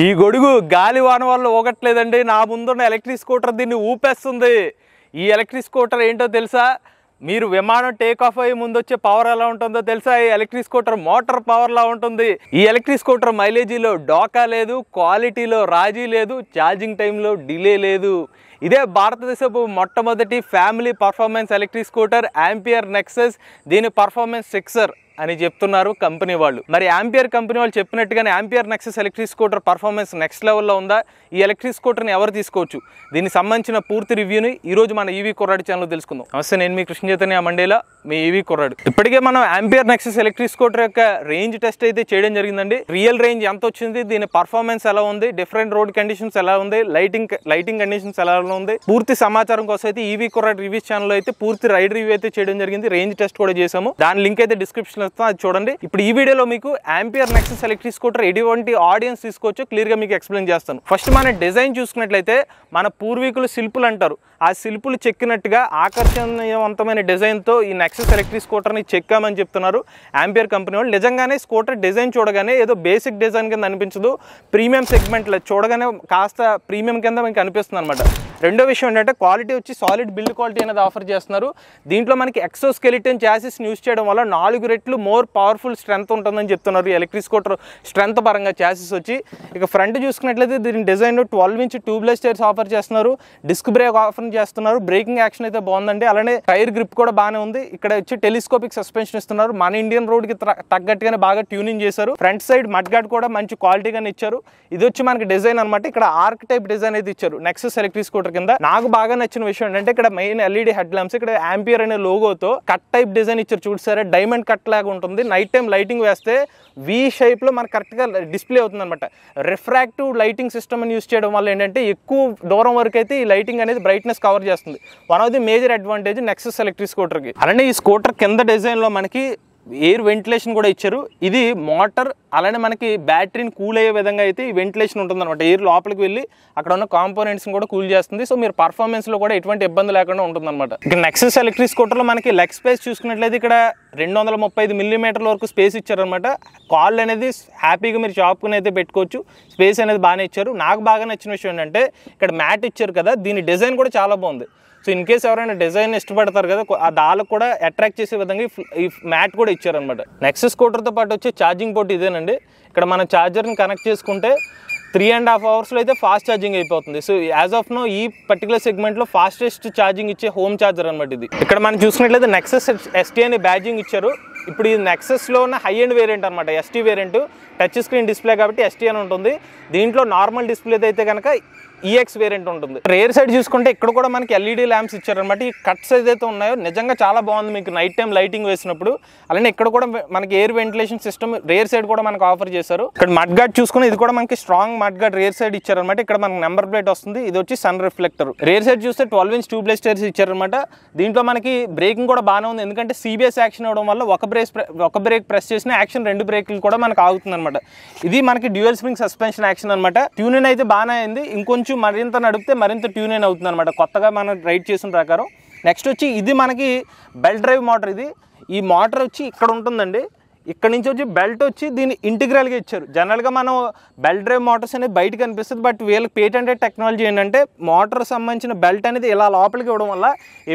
ఈ గొడుగు గాలి వాన వల్ల ఊగట్లేదండి. నా ముందున్న ఎలక్ట్రిక్ స్కూటర్ దీన్ని ఊపేస్తుంది. ఈ ఎలక్ట్రిక్ స్కూటర్ ఏంటో తెలుసా? మీరు విమానం టేక్ ఆఫ్ అయ్యి ముందు వచ్చే పవర్ ఎలా ఉంటుందో తెలుసా? ఈ ఎలక్ట్రిక్ స్కూటర్ మోటార్ పవర్లా ఉంటుంది. ఈ ఎలక్ట్రిక్ స్కూటర్ మైలేజీలో డోకా లేదు, క్వాలిటీలో రాజీ లేదు, ఛార్జింగ్ టైంలో డిలే లేదు. ఇదే భారతదేశపు మొట్టమొదటి family performance electric scooter ampere Nexus. దీని పర్ఫార్మెన్స్ సిక్సర్ అని చెప్తున్నారు కంపెనీ వాళ్ళు. మరి ఆంపియర్ కంపెనీ వాళ్ళు చెప్పినట్టుగానే ampere Nexus electric scooter performance next లెవెల్లో ఉందా? ఈ ఎలక్ట్రిక్ స్కూటర్ని ఎవరు తీసుకోవచ్చు? దీనికి సంబంధించిన పూర్తి రివ్యూని ఈరోజు మన ఈవీ కుర్రాడు ఛానల్లో తెలుసుకుందాం. నమస్తే, నేను మీ కృష్ణ చైతన్య మండేలా, మీ ఈవీ కుర్రాడు. ఇప్పటికే మనం ఆంపియర్ నెక్సస్ ఎలక్ట్రిక్ స్కూటర్ యొక్క రేంజ్ టెస్ట్ అయితే చేయడం జరిగిందండి. రియల్ రేంజ్ ఎంత వచ్చింది, దీని పర్ఫార్మెన్స్ ఎలా ఉంది, డిఫరెంట్ రోడ్ కండిషన్స్ ఎలా ఉంది, లైటింగ్ కండిషన్స్ ఎలా ఉంది, పూర్తి సమాచారం కోసం అయితే ఈవీ కుర్రాడు రివ్యూస్ ఛానల్లో అయితే పూర్తి రైడ్ రివ్యూ అయితే చేయడం జరిగింది. రేంజ్ టెస్ట్ కూడా చేసాము. దాని లింక్ అయితే డిస్క్రిప్షన్ అది చూడండి. ఇప్పుడు ఈ వీడియోలో మీకు ఆంపియర్ నెక్సస్ ఎలక్ట్రిక్ స్కూటర్ ఎటువంటి ఆడియన్స్ తీసుకోవచ్చు క్లియర్ గా మీకు ఎక్స్ప్లెయిన్ చేస్తాను. ఫస్ట్ మన డిజైన్ చూసుకున్నట్లయితే మన పూర్వీకులు శిల్పులు అంటారు. ఆ శిల్పులు చెక్కినట్టుగా ఆకర్షణీయవంతమైన డిజైన్ తో ఈ నెక్సస్ ఎలక్ట్రిక్ స్కూటర్ ని చెక్కామని చెప్తున్నారు ఆంపియర్ కంపెనీ వాళ్ళు. నిజంగానే స్కూటర్ డిజైన్ చూడగానే ఏదో బేసిక్ డిజైన్ కింద అనిపించదు. ప్రీమియం సెగ్మెంట్ చూడగానే కాస్త ప్రీమియం కింద మీకు అనిపిస్తుంది అనమాట. రెండో విషయం ఏంటంటే క్వాలిటీ వచ్చి సాలిడ్ బిల్డ్ క్వాలిటీ అనేది ఆఫర్ చేస్తున్నారు. దీంట్లో మనకి ఎక్సోస్కెలిటన్ చాసిస్ యూస్ చేయడం వల్ల 4 రెట్లు మోర్ పవర్ఫుల్ స్ట్రెంత్ ఉంటుందని చెప్తున్నారు ఎలక్ట్రిక్ స్కూటర్ స్ట్రెంత్ పరంగా చాసిస్ వచ్చి. ఇక ఫ్రంట్ చూసుకున్నట్లయితే దీని design 12 inch tubeless tyres offer చేస్తున్నారు. డిస్క్ బ్రేక్ ఆఫర్ చేస్తున్నారు. బ్రేకింగ్ యాక్షన్ అయితే బాగుందండి. అలానే టైర్ గ్రిప్ కూడా బాగానే ఉంది. ఇక్కడ వచ్చి టెలిస్కోపిక్ సస్పెన్షన్ ఇస్తున్నారు. మన ఇండియన్ రోడ్ కి తగ్గట్టుగానే బాగా ట్యూనింగ్ చేశారు. ఫ్రంట్ సైడ్ మడ్ గార్డ్ కూడా మంచి క్వాలిటీగానే ఇచ్చారు. ఇది వచ్చి మనకి డిజైన్ అనమాట. ఇక్కడ ఆర్క్ టైప్ డిజైన్ అయితే ఇచ్చారు నెక్సస్ ఎలక్ట్రిక్ స్కూటర్ కింద. నాకు బాగా నచ్చిన విషయం ఏంటంటే ఇక్కడ మెయిన్ ఎల్ఈడి హెడ్ ల్యాంప్స్, ఇక్కడ ఆంపియర్ అనే లోగోతో కట్ టైప్ డిజైన్ ఇచ్చారు. చూసారా, డైమండ్ కట్ లాగా ఉంటుంది. నైట్ టైం లైటింగ్ వేస్తే వి షేప్ లో మనకు కరెక్ట్ గా డిస్ప్లే అవుతుంది అనమాట. రిఫ్రాక్టివ్ లైటింగ్ సిస్టమ్ అని యూస్ చేయడం వల్ల ఏంటంటే ఎక్కువ దూరం వరకు అయితే ఈ లైటింగ్ అనేది బ్రైట్నెస్ కవర్ చేస్తుంది. One of the major advantage Nexus electric scooter కి. అలానే ఈ స్కూటర్ కింద డిజైన్ లో మనకి ఎయిర్ వెంటిలేషన్ కూడా ఇచ్చారు. ఇది మోటార్ అలానే మనకి బ్యాటరీని కూల్ అయ్యే విధంగా అయితే ఈ వెంటిలేషన్ ఉంటుంది అనమాట. ఎయిర్ లోపలికి వెళ్ళి అక్కడ ఉన్న కాంపోనెంట్స్ కూడా కూల్ చేస్తుంది. సో మీరు పర్ఫార్మెన్స్ లో కూడా ఎటువంటి ఇబ్బంది లేకుండా ఉంటుంది అనమాట. ఇక నెక్సస్ ఎలక్ట్రిక్ స్కూటర్ లో మనకి లెగ్ స్పేస్ చూసుకున్నట్లయితే ఇక్కడ 235 మిల్లీమీటర్ల వరకు స్పేస్ ఇచ్చారనమాట. కాల్ అనేది హ్యాపీగా మీరు షాప్ని అయితే పెట్టుకోవచ్చు. స్పేస్ అనేది బాగానే ఇచ్చారు. నాకు బాగా నచ్చిన విషయం ఏంటంటే ఇక్కడ మ్యాట్ ఇచ్చారు కదా, దీని డిజైన్ కూడా చాలా బాగుంది. సో ఇన్ కేసు ఎవరైనా డిజైన్ ఇష్టపడతారు కదా, ఆ దాళ్ళకు కూడా అట్రాక్ట్ చేసే విధంగా ఈ మ్యాట్ కూడా ఇచ్చారనమాట. నెక్సస్ స్కూటర్తో పాటు వచ్చే ఛార్జింగ్ పోర్ట్ ఇదేనండి. ఇక్కడ మనం ఛార్జర్ని కనెక్ట్ చేసుకుంటే 3.5 అవర్స్లో అయితే ఫాస్ట్ ఛార్జింగ్ అయిపోతుంది. సో యాజ్ ఆఫ్ నో ఈ పర్టికులర్ సెగ్మెంట్లో ఫాస్టెస్ట్ ఛార్జింగ్ ఇచ్చే హోమ్ ఛార్జర్ అనమాట ఇది. ఇక్కడ మనం చూసుకున్నట్లయితే నెక్సస్ ఎస్టీ అనే బ్యాడ్జింగ్ ఇచ్చారు. ఇప్పుడు ఈ నెక్సస్లో ఉన్న హై ఎండ్ వేరియంట్ అనమాట, ST variant. Touch screen display కాబట్టి ఎస్టీ అని ఉంటుంది. దీంట్లో నార్మల్ డిస్ప్లే అయితే కనుక ఈఎక్స్ వేరియంట్ ఉంటుంది. రేర్ సైడ్ చూసుకుంటే ఇక్కడ కూడా మనకి ఎల్ఈడి ల్యాంప్స్ ఇచ్చారనమాట. ఈ కట్స్ ఏదైతే ఉన్నాయో నిజంగా చాలా బాగుంది మీకు నైట్ టైం లైటింగ్ వేసినప్పుడు. అలానే ఇక్కడ కూడా మనకి air ventilation system rare side కూడా మనకు ఆఫర్ చేశారు. ఇక్కడ మడ్ గార్డ్ చూసుకుని ఇది కూడా మనకి strong mud gourd rare side ఇచ్చారనమాట. ఇక్కడ మనకి నెంబర్ ప్లేట్ వస్తుంది. ఇది వచ్చి సన్ రిఫ్లెక్టర్. రేర్ సైడ్ చూస్తే 12 ఇంచ్ ట్యూబ్లెస్ టైర్స్ ఇచ్చారనమాట. దీంట్లో మనకి బ్రేకింగ్ కూడా బాగానే ఉంది. ఎందుకంటే సిబిఎస్ యాక్షన్ అవడం వల్ల ఒక బ్రేక్ ప్రెస్ చేసిన యాక్షన్ 2 బ్రేక్లు కూడా మనకు ఆగుతుంది అనమాట. ఇది మనకి డ్యూయల్ స్ప్రింగ్ సస్పెన్షన్ యాక్షన్ అనమాట. ట్యూన్ అయితే బాగానే అయింది. ఇంకొంచెం మరింత నడిపితే మరింత ట్యూన్ అవుతుంది అనమాట కొత్తగా మనం రైడ్ చేసిన ప్రకారం. నెక్స్ట్ వచ్చి ఇది మనకి బెల్ట్ డ్రైవ్ మోటార్. ఈ మోటార్ వచ్చి ఇక్కడ ఉంటుందండి. ఇక్కడ నుంచి వచ్చి బెల్ట్ వచ్చి దీన్ని ఇంటిగ్రల్గా ఇచ్చారు. జనరల్గా మనం బెల్ట్ డ్రైవ్ మోటార్స్ అనేది బయటకు కనిపిస్తుంది. బట్ వీళ్ళకి పేటెంటెడ్ టెక్నాలజీ ఏంటంటే మోటార్ సంబంధించిన బెల్ట్ అనేది ఇలా లోపలికి ఇవ్వడం వల్ల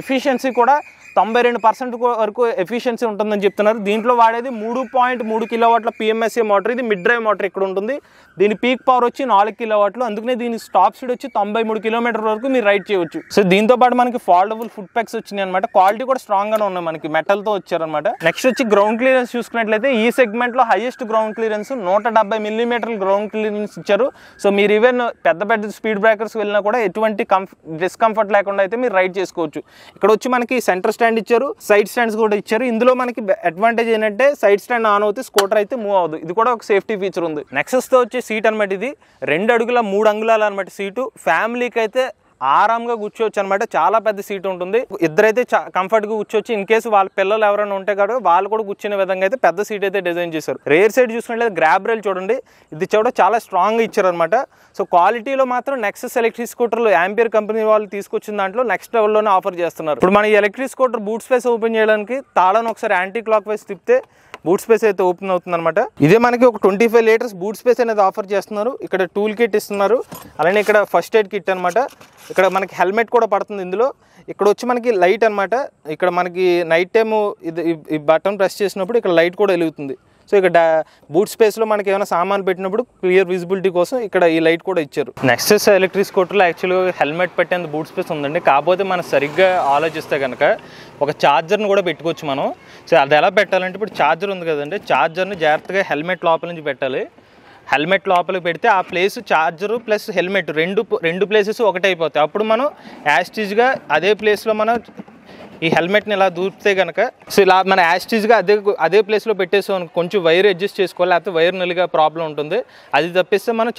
ఎఫిషియన్సీ కూడా 92% వరకు ఎఫిషియన్సీ ఉంటుందని చెప్తున్నారు. దీంట్లో వాడేది 3.3 కిలోవాట్ల పిఎంఎస్ఏ మోటార్. ఇది మిడ్ డ్రైవ్ మోటార్ ఇక్కడ ఉంటుంది. దీని పీక్ పవర్ వచ్చి 4 కిలోవాట్లు. అందుకనే దీని స్టాప్ స్పీడ్ వచ్చి 93 కిలోమీటర్ వరకు మీరు రైడ్ చేయవచ్చు. సో దీంతో పాటు మనకి ఫోల్డబుల్ ఫుట్ ప్యాక్స్ వచ్చినాయి అనమాట. క్వాలిటీ కూడా స్ట్రాంగ్ గానే ఉన్నాయి, మనకి మెటల్ తో వచ్చారనమాట. నెక్స్ట్ వచ్చి గ్రౌండ్ క్లియరెన్స్ చూసుకున్నట్లయితే ఈ సెగ్మెంట్ లో హైయెస్ట్ గ్రౌండ్ క్లియరెన్స్ 170 మిల్లీమీటర్ల గ్రౌండ్ క్లియరెన్స్ ఇచ్చారు. సో మీరు ఈవెన్ పెద్ద స్పీడ్ బ్రేకర్స్ వెళ్ళినా కూడా ఎటువంటి డిస్కంఫర్ట్ లేకుండా అయితే మీరు రైడ్ చేసుకోవచ్చు. ఇక్కడ వచ్చి మనకి సెంటర్ స్టాండ్ ఇచ్చారు, సైడ్ స్టాండ్స్ కూడా ఇచ్చారు. ఇందులో మనకి అడ్వాంటేజ్ ఏంటంటే సైడ్ స్టాండ్ ఆన్ అవుతే స్కూటర్ అయితే మూవ్ అవ్వదు. ఇది కూడా ఒక సేఫ్టీ ఫీచర్ ఉంది. నెక్సస్ తో వచ్చే సీట్ అనమాట. ఇది 2 అడుగుల 3 అంగుళాలు అనమాట సీటు. ఫ్యామిలీకి అయితే ఆరాంగా కూర్చోవచ్చు అనమాట. చాలా పెద్ద సీట్ ఉంటుంది. ఇద్దరైతే కంఫర్ట్గా కూర్చోవచ్చు. ఇన్ కేసు వాళ్ళ పిల్లలు ఎవరైనా ఉంటే కూడా వాళ్ళు కూడా కూర్చునే విధంగా అయితే పెద్ద సీట్ అయితే డిజైన్ చేశారు. రేర్ సైడ్ చూసుకున్నట్లయితే గ్రాబ్ రైల్ చూడండి. ఇది కూడా చాలా స్ట్రాంగ్గా ఇచ్చారు అనమాట. సో క్వాలిటీలో మాత్రం నెక్సస్ ఎలక్ట్రిక్ స్కూటర్లు ఆంపియర్ కంపెనీ వాళ్ళు తీసుకొచ్చిన దాంట్లో నెక్స్ట్ లెవెల్లోనే ఆఫర్ చేస్తున్నారు. ఇప్పుడు మన electric scooter boot space open చేయడానికి తాళను ఒకసారి యాంటీ క్లాక్ వైజ్ తిప్పితే బూట్ స్పేస్ అయితే ఓపెన్ అవుతుంది అనమాట. ఇదే మనకి ఒక 25 లీటర్స్ బూట్ స్పేస్ అనేది ఆఫర్ చేస్తున్నారు. ఇక్కడ టూల్ కిట్ ఇస్తున్నారు, అలానే ఇక్కడ ఫస్ట్ ఎయిడ్ కిట్ అనమాట. ఇక్కడ మనకి హెల్మెట్ కూడా పడుతుంది ఇందులో. ఇక్కడ వచ్చి మనకి లైట్ అనమాట. ఇక్కడ మనకి నైట్ టైము ఈ బటన్ ప్రెస్ చేసినప్పుడు ఇక్కడ లైట్ కూడా వెలుగుతుంది. సో ఇక్కడ బూట్ స్పేస్లో మనకి ఏమైనా సామాన్ పెట్టినప్పుడు క్లియర్ విజిబిలిటీ కోసం ఇక్కడ ఈ లైట్ కూడా ఇచ్చారు. నెక్సస్ ఎలక్ట్రిక్ స్కూటర్లో యాక్చువల్గా హెల్మెట్ పెట్టేంత బూట్ స్పేస్ ఉందండి. కాకపోతే మనం సరిగ్గా ఆలోచిస్తే కనుక ఒక ఛార్జర్ని కూడా పెట్టుకోవచ్చు మనం. సో అది ఎలా పెట్టాలంటే ఇప్పుడు ఛార్జర్ ఉంది కదండి, ఛార్జర్ని జాగ్రత్తగా హెల్మెట్ లోపల నుంచి పెట్టాలి. హెల్మెట్ లోపలికి పెడితే ఆ ప్లేస్ ఛార్జరు ప్లస్ హెల్మెట్ రెండు ప్లేసెస్ ఒకటే అయిపోతాయి. అప్పుడు మనం యాస్టీజ్గా అదే ప్లేస్లో మనం ఈ హెల్మెట్ని ఇలా దూరితే కనుక సో ఇలా మన యాస్టీజ్గా అదే ప్లేస్లో పెట్టేసాం. కొంచెం వైర్ అడ్జస్ట్ చేసుకోవాలి, లేకపోతే వైర్ నలిగా ప్రాబ్లం ఉంటుంది. అది తప్పిస్తే మనం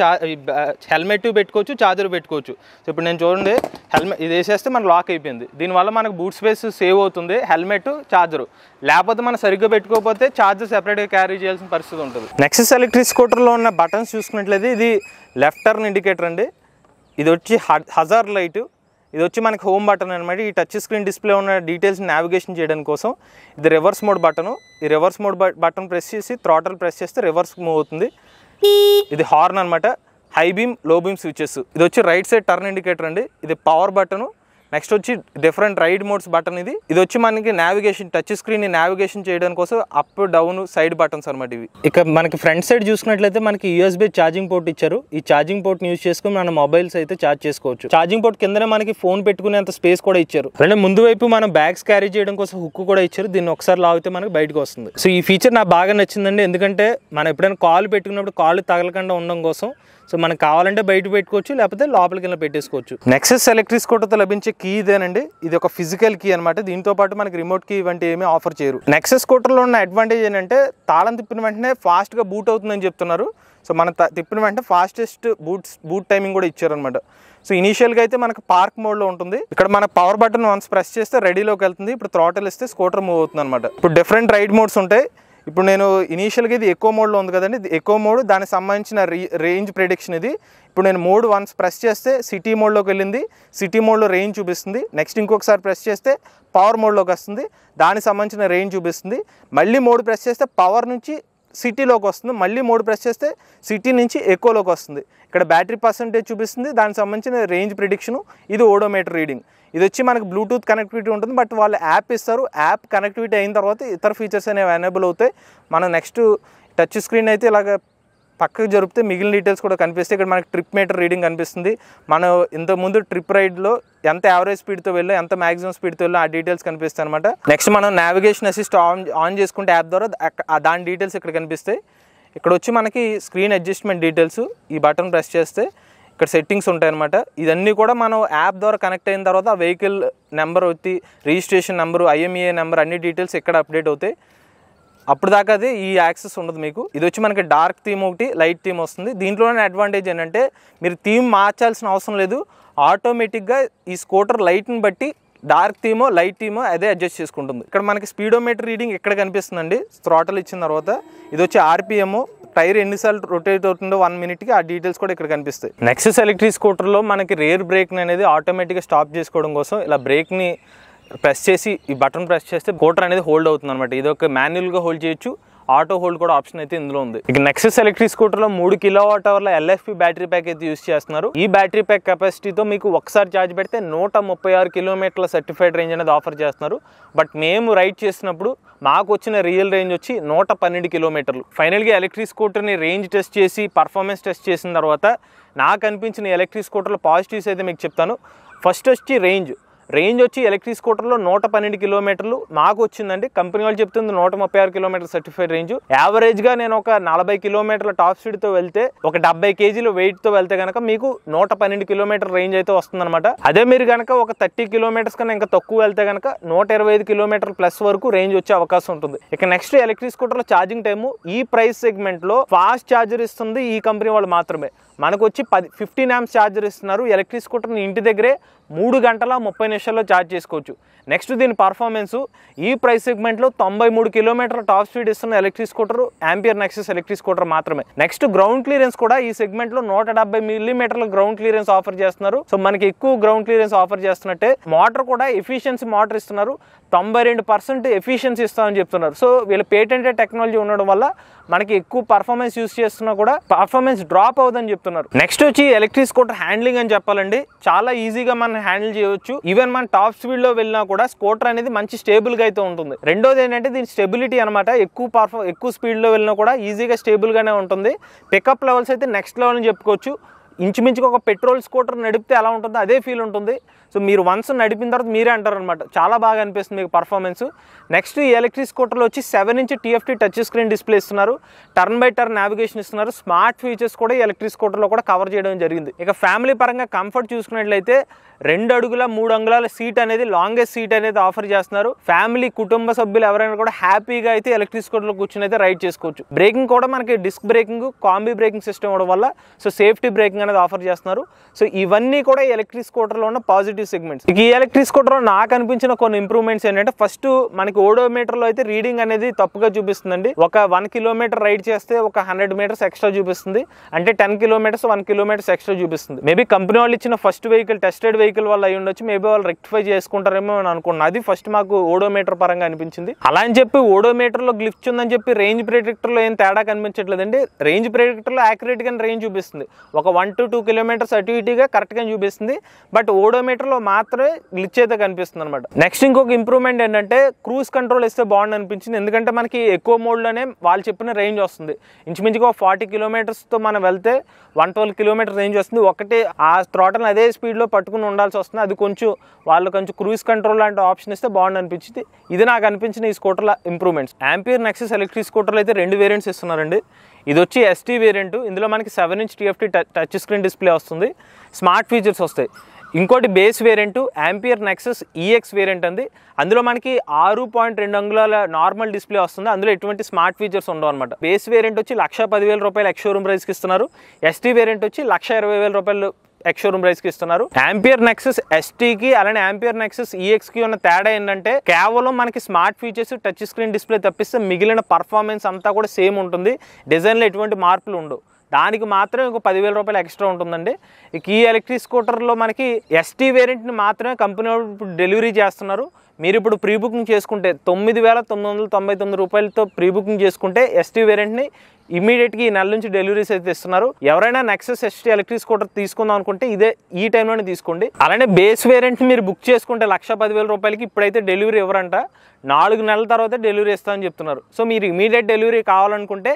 హెల్మెట్ పెట్టుకోవచ్చు, ఛార్జర్ పెట్టుకోవచ్చు. సో ఇప్పుడు నేను చూడండి, హెల్మెట్ ఇది వేసేస్తే మన లాక్ అయిపోయింది. దీనివల్ల మనకు బూట్ స్పేస్ సేవ్ అవుతుంది, హెల్మెట్ ఛార్జరు. లేకపోతే మనం సరిగ్గా పెట్టుకోకపోతే ఛార్జర్ సెపరేట్గా క్యారీ చేయాల్సిన పరిస్థితి ఉంటుంది. నెక్సస్ ఎలక్ట్రిక్ స్కూటర్లో ఉన్న బటన్స్ చూసుకున్నట్లయితే ఇది లెఫ్ట్ టర్న్ ఇండికేటర్ అండి. ఇది వచ్చి హజార్ లైట్. ఇది వచ్చి మనకి హోమ్ బటన్ అనమాట. ఈ టచ్ స్క్రీన్ డిస్ప్లే ఉన్న డీటెయిల్స్ నావిగేషన్ చేయడం కోసం. ఇది రివర్స్ మోడ్ బటను. ఈ రివర్స్ మోడ్ బటన్ ప్రెస్ చేసి థ్రాటల్ ప్రెస్ చేస్తే రివర్స్ మూవ్ అవుతుంది. ఇది హార్న్ అనమాట. హై బీమ్, లో బీమ్ స్విచెస్. ఇది వచ్చి రైట్ సైడ్ టర్న్ ఇండికేటర్ అండి. ఇది పవర్ బటను. నెక్స్ట్ వచ్చి డిఫరెంట్ రైడ్ మోడ్స్ బటన్. ఇది వచ్చి మనకి నావిగేషన్, టచ్ స్క్రీన్ నావిగేషన్ చేయడం కోసం అప్ డౌన్ సైడ్ బటన్స్ అనమాట ఇవి. ఇక మనకి ఫ్రంట్ సైడ్ చూసుకున్నట్లయితే మనకి యూఎస్బీ ఛార్జింగ్ పోర్ట్ ఇచ్చారు. ఈ ఛార్జింగ్ పోర్ట్ యూజ్ చేసుకుని మన మొబైల్స్ అయితే ఛార్జ్ చేసుకోవచ్చు. ఛార్జింగ్ పోర్ట్ కిందనే మనకి ఫోన్ పెట్టుకునేంత స్పేస్ కూడా ఇచ్చారు. అంటే ముందు వైపు మనం బ్యాగ్స్ క్యారీ చేయడం కోసం హుక్ కూడా ఇచ్చారు. దీన్ని ఒకసారి లాగితే మనకి బయటకు వస్తుంది. సో ఈ ఫీచర్ నాకు బాగా నచ్చిందండి. ఎందుకంటే మనం ఎప్పుడైనా కాల్ పెట్టుకున్నప్పుడు కాళ్ళు తగలకుండా ఉండడం కోసం. సో మనకు కావాలంటే బయట పెట్టుకోవచ్చు, లేకపోతే లోపలికి వెళ్ళి పెట్టేసుకోవచ్చు. నెక్సస్ ఎలక్ట్రిక్ స్కూటర్తో లభించే కీ ఇదేనండి. ఇది ఒక ఫిజికల్ కీ అనమాట. దీంతో పాటు మనకి రిమోట్ కీ వంటి ఏమీ ఆఫర్ చేయరు. నెక్సస్ స్కూటర్లో ఉన్న అడ్వాంటేజ్ ఏంటంటే తాళం తిప్పిన వెంటనే ఫాస్ట్గా బూట్ అవుతుందని చెప్తున్నారు. సో మనం తిప్పిన వెంటనే ఫాస్టెస్ట్ బూట్ టైమింగ్ కూడా ఇచ్చారనమాట. సో ఇనీషియల్గా అయితే మనకు పార్క్ మోడ్లో ఉంటుంది. ఇక్కడ మన పవర్ బటన్ వన్స్ ప్రెస్ చేస్తే రెడీలోకి వెళ్తుంది. ఇప్పుడు థ్రాటల్ ఇస్తే స్కూటర్ మూవ్ అవుతుంది అనమాట. ఇప్పుడు డిఫరెంట్ రైడ్ మోడ్స్ ఉంటాయి. ఇప్పుడు నేను ఇనీషియల్గా ఇది ఎక్కువ మోడ్లో ఉంది కదండి, ఇది ఎక్కువ మోడ్, దానికి సంబంధించిన రేంజ్ ప్రిడిక్షన్ ఇది. ఇప్పుడు నేను మోడ్ వన్స్ ప్రెస్ చేస్తే సిటీ మోడ్లోకి వెళ్ళింది, సిటీ మోడ్లో రేంజ్ చూపిస్తుంది. నెక్స్ట్ ఇంకొకసారి ప్రెస్ చేస్తే పవర్ మోడ్లోకి వస్తుంది, దానికి సంబంధించిన రేంజ్ చూపిస్తుంది. మళ్ళీ మోడ్ ప్రెస్ చేస్తే పవర్ నుంచి సిటీలోకి వస్తుంది, మళ్ళీ మోడ్ ప్రెస్ చేస్తే సిటీ నుంచి ఎక్కువలోకి వస్తుంది. ఇక్కడ బ్యాటరీ పర్సెంటేజ్ చూపిస్తుంది, దానికి సంబంధించిన రేంజ్ ప్రిడిక్షను. ఇది ఓడోమీటర్ రీడింగ్. ఇది వచ్చి మనకు బ్లూటూత్ కనెక్టివిటీ ఉంటుంది, బట్ వాళ్ళు యాప్ ఇస్తారు. యాప్ కనెక్టివిటీ అయిన తర్వాత ఇతర ఫీచర్స్ అనేవి ఎనేబుల్ అవుతాయి. మనం నెక్స్ట్ టచ్ స్క్రీన్ అయితే ఇలాగ పక్కకు జరిపితే మిగిలిన డీటెయిల్స్ కూడా కనిపిస్తాయి. ఇక్కడ మనకి ట్రిప్ మీటర్ రీడింగ్ కనిపిస్తుంది. మనం ఇంతకుముందు ట్రిప్ రైడ్లో ఎంత యావరేజ్ స్పీడ్తో వెళ్ళో, ఎంత మ్యాక్సిమం స్పీడ్తో వెళ్ళో ఆ డీటెయిల్స్ కనిపిస్తాయి అనమాట. నెక్స్ట్ మనం నావిగేషన్ అసిస్ట్ ఆన్ చేసుకుంటే యాప్ ద్వారా దాని డీటెయిల్స్ ఇక్కడ కనిపిస్తాయి. ఇక్కడ వచ్చి మనకి స్క్రీన్ అడ్జస్ట్మెంట్ డీటెయిల్స్, ఈ బటన్ ప్రెస్ చేస్తే ఇక్కడ సెట్టింగ్స్ ఉంటాయి అనమాట. ఇవన్నీ కూడా మనం యాప్ ద్వారా కనెక్ట్ అయిన తర్వాత ఆ వెహికల్ నెంబర్ వచ్చి రిజిస్ట్రేషన్ నెంబరు, ఐఎంఈఏ నెంబర్, అన్ని డీటెయిల్స్ ఇక్కడ అప్డేట్ అవుతాయి. అప్పుడు దాకా అది ఈ యాక్సెస్ ఉండదు మీకు. ఇది వచ్చి మనకి డార్క్ థీమ్ ఒకటి, లైట్ థీమ్ వస్తుంది. దీంట్లోనే అడ్వాంటేజ్ ఏంటంటే మీరు థీమ్ మార్చాల్సిన అవసరం లేదు. ఆటోమేటిక్గా ఈ స్కూటర్ లైట్ని బట్టి డార్క్ థీమో లైట్ థీమో అదే అడ్జస్ట్ చేసుకుంటుంది. ఇక్కడ మనకి స్పీడోమీటర్ రీడింగ్ ఇక్కడ కనిపిస్తుందండి థ్రాటల్ ఇచ్చిన తర్వాత. ఇది వచ్చి ఆర్పిఎం, టైర్ ఎన్నిసార్లు రొటేట్ అవుతుందో 1 మినిట్కి ఆ డీటెయిల్స్ కూడా ఇక్కడ కనిపిస్తాయి. నెక్సస్ ఎలక్ట్రిక్ స్కూటర్లో మనకి రేర్ బ్రేక్ అనేది ఆటోమేటిక్గా స్టాప్ చేసుకోవడం కోసం ఇలా బ్రేక్ని ప్రెస్ చేసి ఈ బటన్ ప్రెస్ చేస్తే స్కూటర్ అనేది హోల్డ్ అవుతుంది అనమాట. ఇది ఒక మాన్యువల్గా హోల్డ్ చేయొచ్చు, ఆటో హోల్డ్ కూడా ఆప్షన్ అయితే ఇందులో ఉంది. ఇక నెక్సస్ ఎలక్ట్రిక్ స్కూటర్లో 3 kWh ఎల్ఎఫ్పి బ్యాటరీ ప్యాక్ అయితే యూస్ చేస్తున్నారు. ఈ బ్యాటరీ ప్యాక్ కెపాసిటీతో మీకు ఒకసారి ఛార్జ్ పెడితే 136 కిలోమీటర్ల సర్టిఫైడ్ రేంజ్ అనేది ఆఫర్ చేస్తున్నారు. బట్ మేము రైడ్ చేసినప్పుడు మాకు వచ్చిన రియల్ రేంజ్ వచ్చి 112 కిలోమీటర్లు. ఫైనల్గా ఎలక్ట్రిక్ స్కూటర్ని రేంజ్ టెస్ట్ చేసి పర్ఫార్మెన్స్ టెస్ట్ చేసిన తర్వాత నాకు అనిపించిన ఎలక్ట్రిక్ స్కూటర్లో పాజిటివ్స్ అయితే మీకు చెప్తాను. ఫస్ట్ వచ్చి రేంజ్ వచ్చి ఎలక్ట్రిక్ స్కూటర్లో 112 కిలోమీటర్లు మాకు వచ్చిందండి. కంపెనీ వాళ్ళు చెప్తుంది 136 కిలోమీటర్ సర్టిఫైడ్ రేంజ్. యావరేజ్గా నేను ఒక 40 కిలోమీటర్ల టాప్ స్పీడ్తో వెళ్తే, ఒక 70 kg వెయిట్తో వెళ్తే కనుక మీకు 112 కిలోమీటర్ రేంజ్ అయితే వస్తుందన్నమాట. అదే మీరు కనుక ఒక 30 కిలోమీటర్స్ కన్నా ఇంకా తక్కువ వెళ్తే కనుక 125 కిలోమీటర్ ప్లస్ వరకు రేంజ్ వచ్చే అవకాశం ఉంటుంది. ఇక నెక్స్ట్ ఎలక్ట్రిక్ స్కూటర్లో ఛార్జింగ్ టైము ఈ ప్రైస్ సెగ్మెంట్లో ఫాస్ట్ ఛార్జర్ ఇస్తుంది ఈ కంపెనీ వాళ్ళు మాత్రమే. మనకు వచ్చి 15 amps ఛార్జర్ ఇస్తున్నారు. ఎలక్ట్రిక్ స్కూటర్ని ఇంటి దగ్గరే 3 గంటల 30 నిమిషాల్లో ఛార్జ్ చేసుకోవచ్చు. నెక్స్ట్ దీని పర్ఫార్మెన్స్ ఈ ప్రైస్ సెగ్మెంట్లో 93 కిలోమీటర్ల టాప్ స్పీడ్ ఇస్తున్న electric scooter ampere Nexus electric scooter మాత్రమే. నెక్స్ట్ గ్రౌండ్ క్లియరెన్స్ కూడా ఈ సెగ్మెంట్లో 170 మిల్లీమీటర్ల గ్రౌండ్ క్లియరెన్స్ ఆఫర్ చేస్తున్నారు. సో మనకి ఎక్కువ గ్రౌండ్ క్లియరెన్స్ ఆఫర్ చేస్తున్నట్టే మోటార్ కూడా ఎఫిషియన్సీ మోటార్ ఇస్తున్నారు. 92% ఎఫిషియన్సీ ఇస్తామని చెప్తున్నారు. సో వీళ్ళ పేటెంటెడ్ టెక్నాలజీ ఉండడం వల్ల మనకి ఎక్కువ పర్ఫార్మెన్స్ యూస్ చేస్తున్నా కూడా పర్ఫార్మెన్స్ డ్రాప్ అవుదని చెప్తున్నారు. నెక్స్ట్ వచ్చి ఎలక్ట్రిక్ స్కూటర్ హ్యాండ్లింగ్ అని చెప్పాలండి. చాలా ఈజీగా మనం హ్యాండిల్ చేయవచ్చు. ఈవెన్ మన టాప్ స్పీడ్ లో వెళ్ళినా కూడా స్కూటర్ అనేది మంచి స్టేబుల్ గా అయితే ఉంటుంది. రెండోది ఏంటంటే దీని స్టెబిలిటీ అనమాట. ఎక్కువ స్పీడ్ లో వెళ్ళినా కూడా ఈజీగా స్టేబుల్ గానే ఉంటుంది. పికప్ లెవెల్స్ అయితే నెక్స్ట్ లెవెల్ అని చెప్పుకోవచ్చు. ఇంచుమించుగా ఒక పెట్రోల్ స్కూటర్ నడిపితే ఎలా ఉంటుందో అదే ఫీల్ ఉంటుంది. సో మీరు వన్స్ నడిపిన తర్వాత మీరే అంటారు అనమాట, చాలా బాగా అనిపిస్తుంది మీకు పర్ఫార్మెన్స్. నెక్స్ట్ ఈ ఎలక్ట్రిక్ స్కూటర్లో వచ్చి 7-inch TFT touch screen display ఇస్తున్నారు. టర్న్ బై టర్న్ నావిగేషన్ ఇస్తున్నారు. స్మార్ట్ ఫీచర్స్ కూడా ఈ ఎలక్ట్రిక్ స్కూటర్లో కూడా కవర్ చేయడం జరిగింది. ఇక ఫ్యామిలీ పరంగా కంఫర్ట్ చూసుకున్నట్లయితే 2 అడుగుల 3 అంగుళాల సీట్ అనేది లాంగెస్ట్ సీట్ అనేది ఆఫర్ చేస్తున్నారు. ఫ్యామిలీ కుటుంబ సభ్యులు ఎవరైనా కూడా హ్యాపీగా అయితే ఎలక్ట్రిక్ స్కూటర్లో కూర్చుని అయితే రైడ్ చేసుకోవచ్చు. బ్రేకింగ్ కూడా మనకి disk braking, combi braking system అవడం వల్ల సో సేఫ్టీ బ్రేకింగ్ అనేది ఆఫర్ చేస్తున్నారు. సో ఇవన్నీ కూడా ఎలక్ట్రిక్ స్కూటర్లో ఉన్న పాజిటివ్ సెగ్మెంట్స్. ఈ ఎలక్ట్రిక్ స్కూటర్లో నాకు అనిపించిన కొన్ని ఇంప్రూవ్మెంట్స్ ఏంటంటే, ఫస్ట్ మనకి ఓడోమీటర్లో అయితే రీడింగ్ అనేది తప్పుగా చూపిస్తుందండి. ఒక 1 కిలోమీటర్ రైడ్ చేస్తే ఒక 100 మీటర్స్ ఎక్స్ట్రా చూపిస్తుంది. అంటే 10 కిలోమీటర్స్ 1 కిలోమీటర్స్ ఎక్స్ట్రా చూపిస్తుంది. మేబీ కంపెనీ వాళ్ళు ఇచ్చిన ఫస్ట్ వెహికల్ టెస్టెడ్ వెహికల్ వల్ల అయి ఉండొచ్చు. మేబీ వాళ్ళు రెక్టిఫై చేసుకుంటారేమో అని అనుకున్నాను. అది ఫస్ట్ మాకు ఓడోమీటర్ పరంగా అనిపించింది. అలా అని చెప్పి ఓడోమీటర్ లో గ్లిచ్ ఉందని చెప్పి రేంజ్ ప్రెడిక్టర్ లో ఏం తేడా కనిపించట్లేదండి. రేంజ్ ప్రెడిక్టర్ లో యాక్యురేట్ గా రేంజ్ చూపిస్తుంది. ఒక 1 to 2 కిలోమీటర్స్ అటు ఇటుగా కరెక్ట్ గా చూపిస్తుంది. బట్ ఓడోమీటర్ లో మాత్రమే గ్లిచ్ అయితే కనిపిస్తుంది అనమాట. నెక్స్ట్ ఇంకొక ఇంప్రూవ్మెంట్ ఏంటంటే, క్రూజ్ కంట్రోల్ ఇస్తే బాగుంది అనిపించింది. ఎందుకంటే మనకి ఎక్కువ మోడ్ లోనే వాళ్ళు చెప్పిన రేంజ్ వస్తుంది. ఇంచుమించుగా 40 కిలోమీటర్స్ తో మనం వెళ్తే 112 కిలోమీటర్ రేంజ్ వస్తుంది. ఒకటే ఆ థ్రాటల్ అదే స్పీడ్ లో పట్టుకుని ఉండాల్సి వస్తుంది. అది కొంచెం వాళ్ళు కొంచెం క్రూజ్ కంట్రోల్ లాంటి ఆప్షన్ ఇస్తే బాగుంది అనిపించింది. ఇది నాకు అనిపించిన ఈ స్కూటర్ల ఇంప్రూవ్మెంట్స్. ఆంపియర్ నెక్సస్ ఎలక్ట్రిక్ స్కూటర్లు అయితే 2 వేరియంట్స్ ఇస్తున్నారండి. ఇది వచ్చి ST వేరియంట్. ఇందులో మనకి 7-inch TFT touch screen display వస్తుంది. స్మార్ట్ ఫీచర్స్ వస్తాయి. ఇంకోటి base variant ampere Nexus EX variant అంది. అందులో మనకి 6.2 అంగుళాల నార్మల్ డిస్ప్లే వస్తుంది. అందులో ఎటువంటి స్మార్ట్ ఫీచర్స్ ఉండవు అనమాట. బేస్ వేరియంట్ వచ్చి 1,10,000 రూపాయలు ఎక్స్ షోరూమ్ ప్రైస్కి ఇస్తున్నారు. ST వేరియంట్ వచ్చి 1,20,000 రూపాయలు ఎక్స్ షోరూమ్ ప్రైస్కి ఇస్తున్నారు. ఆంపియర్ నెక్సస్ STకి అలానే ఆంపియర్ నెక్సస్ EXకి ఉన్న తేడా ఏంటంటే, కేవలం మనకి smart features touch screen display తప్పిస్తే మిగిలిన పర్ఫార్మెన్స్ అంతా కూడా సేమ్ ఉంటుంది. డిజైన్లో ఎటువంటి మార్పులు ఉండవు. దానికి మాత్రమే ఒక 10,000 రూపాయలు ఎక్స్ట్రా ఉంటుందండి. ఇక ఈ ఎలక్ట్రిక్ స్కూటర్లో మనకి ST వేరియంట్ని మాత్రమే కంపెనీ వాళ్ళు డెలివరీ చేస్తున్నారు. మీరు ఇప్పుడు ప్రీ బుకింగ్ చేసుకుంటే 9,999 రూపాయలతో ప్రీ బుకింగ్ చేసుకుంటే ST వేరియంట్ని ఇమీడియట్గా ఈ నెల నుంచి డెలివరీస్ అయితే ఇస్తున్నారు. ఎవరైనా నెక్సస్ ST ఎలక్ట్రిక్ స్కూటర్ తీసుకుందాం అనుకుంటే ఈ టైంలోనే తీసుకోండి. అలానే బేస్ వేరియంట్ మీరు బుక్ చేసుకుంటే 1,10,000 రూపాయలకి ఇప్పుడైతే డెలివరీ ఎవరంట 4 నెలల తర్వాత డెలివరీ ఇస్తామని చెప్తున్నారు. సో మీరు ఇమీడియట్ డెలివరీ కావాలనుకుంటే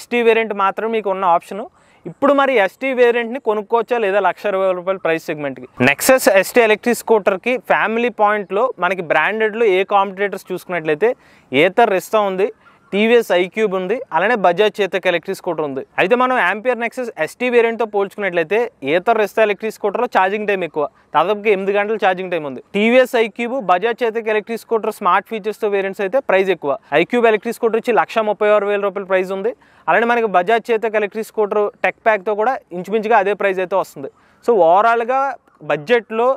ST వేరియంట్ మాత్రమే మీకు ఉన్న ఆప్షను. ఇప్పుడు మరి ST వేరియంట్ని కొనుక్కోవచ్చా లేదా 1,20,000 రూపాయల ప్రైస్ సెగ్మెంట్కి? నెక్సస్ ST ఎలక్ట్రిక్ స్కూటర్కి ఫ్యామిలీ పాయింట్లో మనకి బ్రాండెడ్లో ఏ కాంపిటేటర్స్ చూసుకున్నట్లయితే ఏథర్ రిస్టా ఉంది, TVS iQube ఉంది, అలానే బజాజ్ చేతక్ ఎలక్ట్రిక్ స్కూటర్ ఉంది. అయితే మనం ఆంపియర్ నెక్సస్ ST వేరియంట్తో పోల్చుకున్నట్లయితే ఏథర్ రిస్టా ఎలక్ట్రిక్ స్కూటర్లో ఛార్జింగ్ టైం ఎక్కువ, దాదాపుగా 8 గంటల ఛార్జింగ్ టైం ఉంది. TVS iQube, Bajaj Chetak electric scooter smart ఫీచర్స్తో వేరియంట్స్ అయితే ప్రైస్ ఎక్కువ. iQube ఎలక్ట్రిక్ స్కూటర్ వచ్చి 1,36,000 రూపాయల ప్రైస్ ఉంది. అలానే మనకి Bajaj Chetak electric scooter tech ప్యాక్తో కూడా ఇంచుమించుగా అదే ప్రైస్ అయితే వస్తుంది. సో ఓవరాల్గా బడ్జెట్లో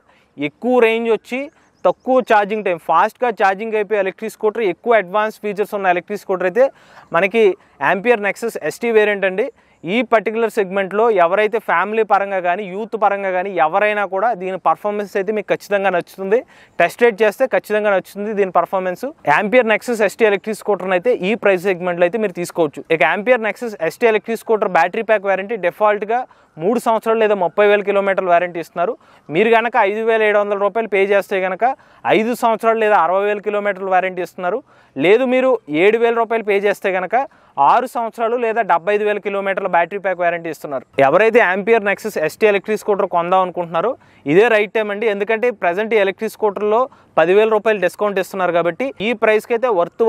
ఎక్కువ రేంజ్ వచ్చి తక్కువ ఛార్జింగ్ టైం, ఫాస్ట్గా ఛార్జింగ్ అయిపోయే ఎలక్ట్రిక్ స్కూటర్, ఎక్కువ అడ్వాన్స్ ఫీచర్స్ ఉన్న ఎలక్ట్రిక్ స్కూటర్ అయితే మనకి ఆంపియర్ నెక్సస్ ST వేరియంట్ అండి. ఈ పర్టికులర్ సెగ్మెంట్లో ఎవరైతే ఫ్యామిలీ పరంగా కానీ యూత్ పరంగా కానీ ఎవరైనా కూడా దీని పర్ఫార్మెన్స్ అయితే మీకు ఖచ్చితంగా నచ్చుతుంది. టెస్ట్ రైడ్ చేస్తే ఖచ్చితంగా నచ్చుతుంది దీని performance. Ampere Nexus ST electric స్కూటర్ని అయితే ఈ ప్రైస్ సెగ్మెంట్లో అయితే మీరు తీసుకోవచ్చు. ఇక Ampere Nexus ST electric scooter battery pack warranty డిఫాల్ట్గా 3 సంవత్సరాలు లేదా 30,000 కిలోమీటర్ల వారంటీ ఇస్తున్నారు. మీరు కనుక 5,700 రూపాయలు పే చేస్తే కనుక 5 సంవత్సరాలు లేదా 60,000 కిలోమీటర్ల వారంటీ ఇస్తున్నారు. లేదు మీరు 7,000 రూపాయలు పే చేస్తే కనుక 6 సంవత్సరాలు లేదా 75,000 కిలోమీటర్ల బ్యాటరీ ప్యాక్ వారంటీ ఇస్తున్నారు. ఎవరైతే ampere Nexus ST electric scooter కొందాం అనుకుంటున్నారో ఇదే రైట్ టైం అండి. ఎందుకంటే ప్రజెంట్ ఈ ఎలక్ట్రిక్ స్కూటర్లో 10,000 రూపాయలు డిస్కౌంట్ ఇస్తున్నారు కాబట్టి ఈ ప్రైస్కి అయితే వర్త్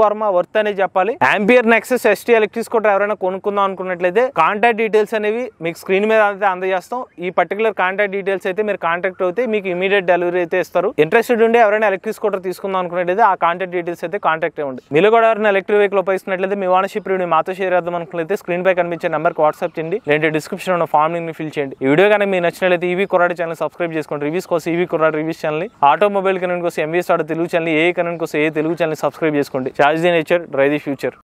అనేది చెప్పాలి. Ampere Nexus ST electric scooter ఎవరైనా కొనుక్కుందాం అనుకున్నట్లయితే కాంటాక్ట్ డీటెయిల్స్ అనేవి మీకు స్క్రీన్ మీద అయితే అందజేస్తాం. ఈ పర్టికులర్ కాంటాక్ట్ డీటెయిల్స్ అయితే మీరు కాంటాక్ట్ అయితే మీకు ఇమీడియట్ డెలివరీ అయితే ఇస్తారు. ఇంట్రెస్టెడ్ ఉండి ఎవరైనా ఎలక్ట్రిక్ స్కూటర్ తీసుకుందాం అనుకున్నట్లయితే ఆ కాంటాక్ట్ డీటెయిల్స్ అయితే కాంటాక్ట్ అవ్వండి. మీరు కూడా ఎవరైనా ఎలక్ట్రిక్ వెహికల్ ఉపయోగిస్తున్నట్లయితే మీ ఓనర్షిప్ రివ్యూ మాతో షేర్ చేద్దాం అనుకున్నట్లయితే స్క్రీన్ పై కనిపించే నెంబర్కి వాట్సాప్ చేయండి, లేదంటే డిస్క్రిప్షన్ ఉన్న ఫామ్ ని ఫిల్ చేయండి. ఈ వీడియో కానీ మీకు నచ్చినట్లయితే ఈవీ కుర్రాడి ఛానల్ సబ్స్క్రైబ్ చేసుకోండి. రివ్యూస్ కోసం ఈవీ కుర్రాడి రివ్యూస్ ఛానల్, ఆటోమొబైల్ కనెక్ట్ కోసం ఎంవీఎస్ ఆటో తెలుగు ఛానల్, ఏ కనెక్ట్ కోసం ఏ తెలుగు ఛానల్ సబ్స్క్రైబ్ చేసుకోండి. Charge the nature, drive the future.